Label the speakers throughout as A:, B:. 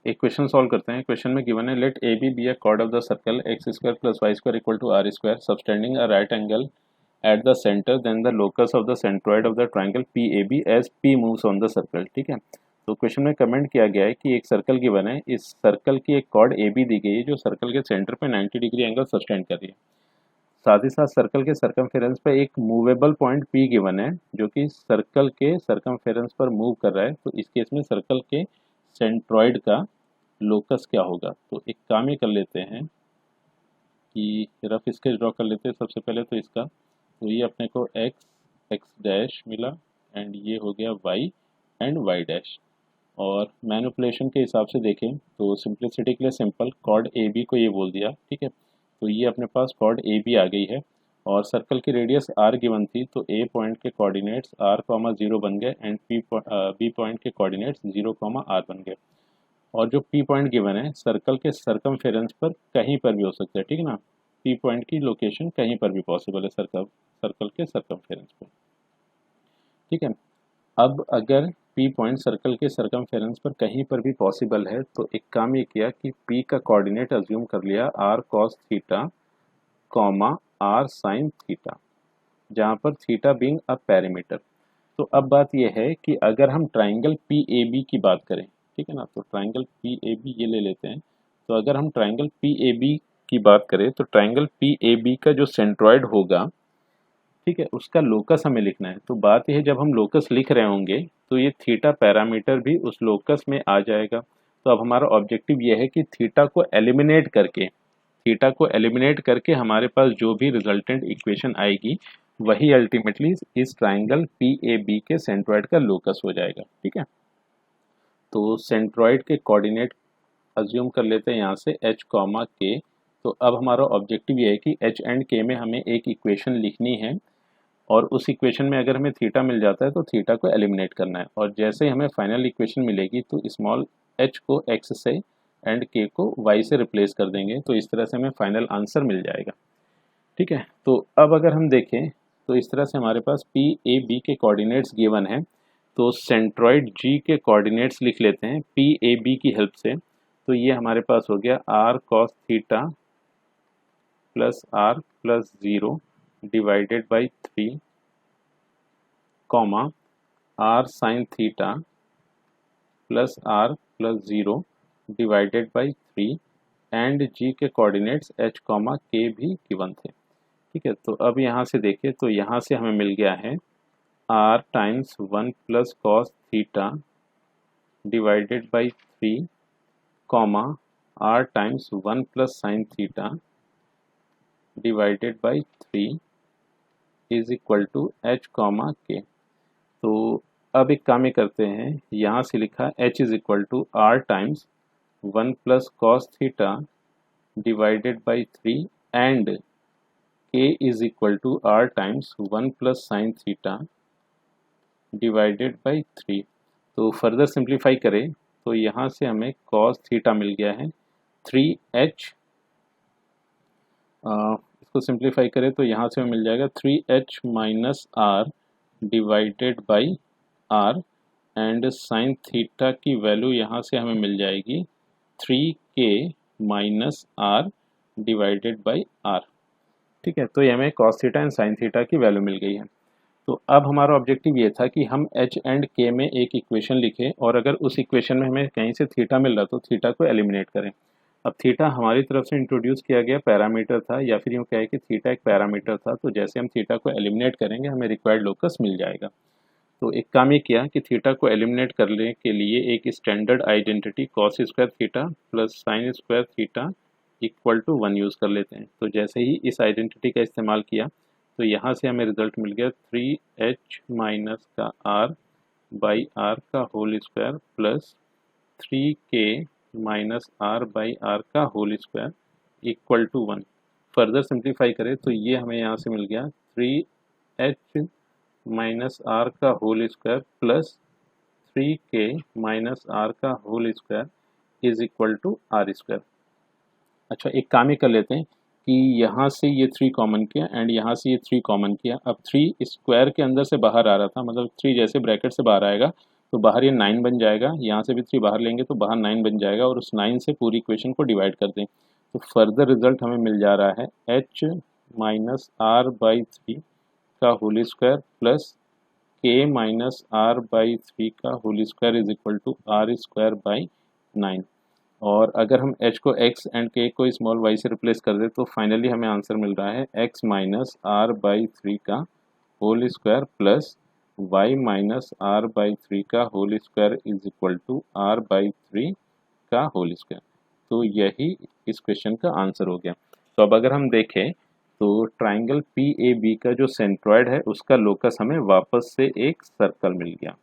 A: एक question solve करते हैं। क्वेश्चन में गिवन है let A B be a chord of the circle x square plus y square equal to are square subtending a right angle at the centre then the locus of the centroid of the triangle P A B as P moves on the circle. ठीक है, तो question में comment किया गया है कि एक circle given है, इस सर्कल की एक कॉर्ड ए बी दी गई है जो सर्कल के सेंटर पे 90 डिग्री एंगल सस्टेंड कर रही है। साथ ही साथ सर्कल के सर्कमफेरेंस पे एक मूवेबल पॉइंट पी गिवन है जो कि सर्कल के सर्कमफेरेंस पर मूव कर रहा है। तो इस केस में सर्कल के सेंट्रॉइड का लोकस क्या होगा। तो एक काम ये कर लेते हैं कि रफ स्केच ड्रॉ कर लेते हैं सबसे पहले। तो इसका तो ये अपने को एक्स डैश मिला एंड ये हो गया वाई एंड वाई डैश। और मैनिपुलेशन के हिसाब से देखें तो सिंप्लिसिटी के लिए सिंपल कॉर्ड ए बी को ये बोल दिया। ठीक है, तो ये अपने पास कॉर्ड ए बी आ गई है और सर्कल की रेडियस आर गिवन थी, तो ए पॉइंट के कोऑर्डिनेट्स आर कॉमा 0 बन गए एंड बी पॉइंट के कोऑर्डिनेट्स 0 कॉमा आर बन गए। और जो पी पॉइंट गिवन है सर्कल के सर्कमफेरेंस पर कहीं पर भी हो सकता है। ठीक है ना, पी पॉइंट की लोकेशन कहीं पर भी पॉसिबल है सर्कल के सर्कमफेरेंस पर। ठीक है, अब अगर पी पॉइंट सर्कल के सर्कमफेरेंस पर कहीं पर भी पॉसिबल है तो एक काम ये किया कि पी का कोऑर्डिनेट अज्यूम कर लिया r cos theta comma are sine theta, जहाँ पर थीटा बीइंग अ पैरामीटर। तो अब बात यह है कि अगर हम ट्राइंगल पी ए बी की बात करें, ठीक है ना, तो ट्राइंगल पी ए बी ये ले लेते हैं। तो अगर हम ट्राइंगल पी ए बी की बात करें तो ट्राइंगल पी ए बी का जो सेंट्रॉइड होगा, ठीक है, उसका लोकस हमें लिखना है। तो बात यह है जब हम लोकस लिख रहे होंगे तो ये थीटा पैरामीटर भी उस लोकस में आ जाएगा। तो अब हमारा ऑब्जेक्टिव ये है कि थीटा को एलिमिनेट करके हमारे पास जो भी रिजल्टेंट इक्वेशन आएगी वही अल्टीमेटली इस ट्राइंगल पी ए बी के सेंट्रॉइड का लोकस हो जाएगा। ठीक है, तो सेंट्रॉइड के कोऑर्डिनेट अज्यूम कर लेते हैं यहाँ से h कॉमा के। तो अब हमारा ऑब्जेक्टिव ये है कि h एंड k में हमें एक इक्वेशन लिखनी है और उस इक्वेशन में अगर हमें थीटा मिल जाता है तो थीटा को एलिमिनेट करना है। और जैसे ही हमें फाइनल इक्वेशन मिलेगी तो स्मॉल h को x से एंड k को y से रिप्लेस कर देंगे, तो इस तरह से हमें फाइनल आंसर मिल जाएगा। ठीक है, तो अब अगर हम देखें तो इस तरह से हमारे पास पी ए बी के कोऑर्डिनेट्स गिवन है। तो सेंट्रॉइड जी के कोऑर्डिनेट्स लिख लेते हैं पी ए बी की हेल्प से। तो ये हमारे पास हो गया R cos theta plus R plus 0 divided by 3 comma are sine theta plus R plus 0 divided by 3 and G के कोऑर्डिनेट्स एच कॉमा के भी गिवन थे। ठीक है, तो अब यहाँ से देखिए तो यहाँ से हमें मिल गया है r times 1 plus cos theta divided by 3 comma r times 1 plus sine theta divided by 3 is equal to h comma k. तो अब एक काम ये करते हैं, यहाँ से लिखा h is equal to r times 1 plus cos theta divided by 3 and k is equal to r times 1 plus sine theta divided by 3। तो फर्दर सिंप्लीफाई करें तो यहाँ से हमें cos थीटा मिल गया है 3h। इसको सिंप्लीफाई करें तो यहाँ से हमें मिल जाएगा 3h minus r divided by r and sine theta की वैल्यू यहाँ से हमें मिल जाएगी 3k minus r divided by r. ठीक है, तो ये हमें cos theta and sine theta की वैल्यू मिल गई है। तो अब हमारा ऑब्जेक्टिव ये था कि हम h एंड k में एक इक्वेशन लिखें और अगर उस इक्वेशन में हमें कहीं से थीटा मिल रहा तो थीटा को एलिमिनेट करें। अब थीटा हमारी तरफ से इंट्रोड्यूस किया गया पैरामीटर था, या फिर यूँ कहे कि थीटा एक पैरामीटर था। तो जैसे हम थीटा को एलिमिनेट करेंगे हमें रिक्वायर्ड लोकस मिल जाएगा। तो एक काम ये किया कि थीटा को एलिमिनेट करने के लिए एक standard identity cos square theta plus sine square theta equal to 1 use कर लेते हैं। तो जैसे ही इस आइडेंटिटी का इस्तेमाल किया तो यहाँ से हमें रिजल्ट मिल गया 3h माइनस का r बाई आर का whole square plus 3k minus r बाई आर का whole square equal to 1। Further simplify करें तो ये हमें यहाँ से मिल गया 3h माइनस आर का whole square plus 3k minus R का whole square is equal to are square. अच्छा, एक काम ही कर लेते हैं कि यहाँ से ये 3 कॉमन किया एंड यहाँ से ये 3 कॉमन किया। अब 3 स्क्वायर के अंदर से बाहर आ रहा था, मतलब 3 जैसे ब्रैकेट से बाहर आएगा तो बाहर ये 9 बन जाएगा, यहाँ से भी 3 बाहर लेंगे तो बाहर 9 बन जाएगा और उस 9 से पूरी इक्वेशन को डिवाइड कर दें। तो फर्दर रिजल्ट हमें मिल जा रहा है h माइनस आर बाई 3 का whole square plus k minus r by 3 का whole square is equal to are square by 9। और अगर हम h को x एंड k को स्मॉल y से रिप्लेस कर दें तो फाइनली हमें आंसर मिल रहा है x माइनस आर बाई 3 का whole square plus y minus r by 3 का whole square is equal to r by 3 का होल स्क्वायर। तो यही इस क्वेश्चन का आंसर हो गया। तो अब अगर हम देखें तो ट्राइंगल PAB का जो सेंट्रॉयड है उसका लोकस हमें वापस से एक सर्कल मिल गया,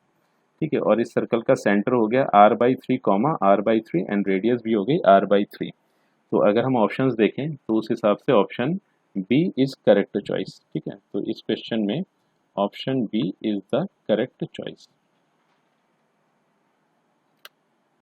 A: ठीक है, और इस सर्कल का सेंटर हो गया r/3 comma r/3 and radius भी हो गई r/3। तो अगर हम ऑप्शंस देखें तो उस हिसाब से option B is correct choice, ठीक है। तो इस क्वेश्चन में option B is the correct choice.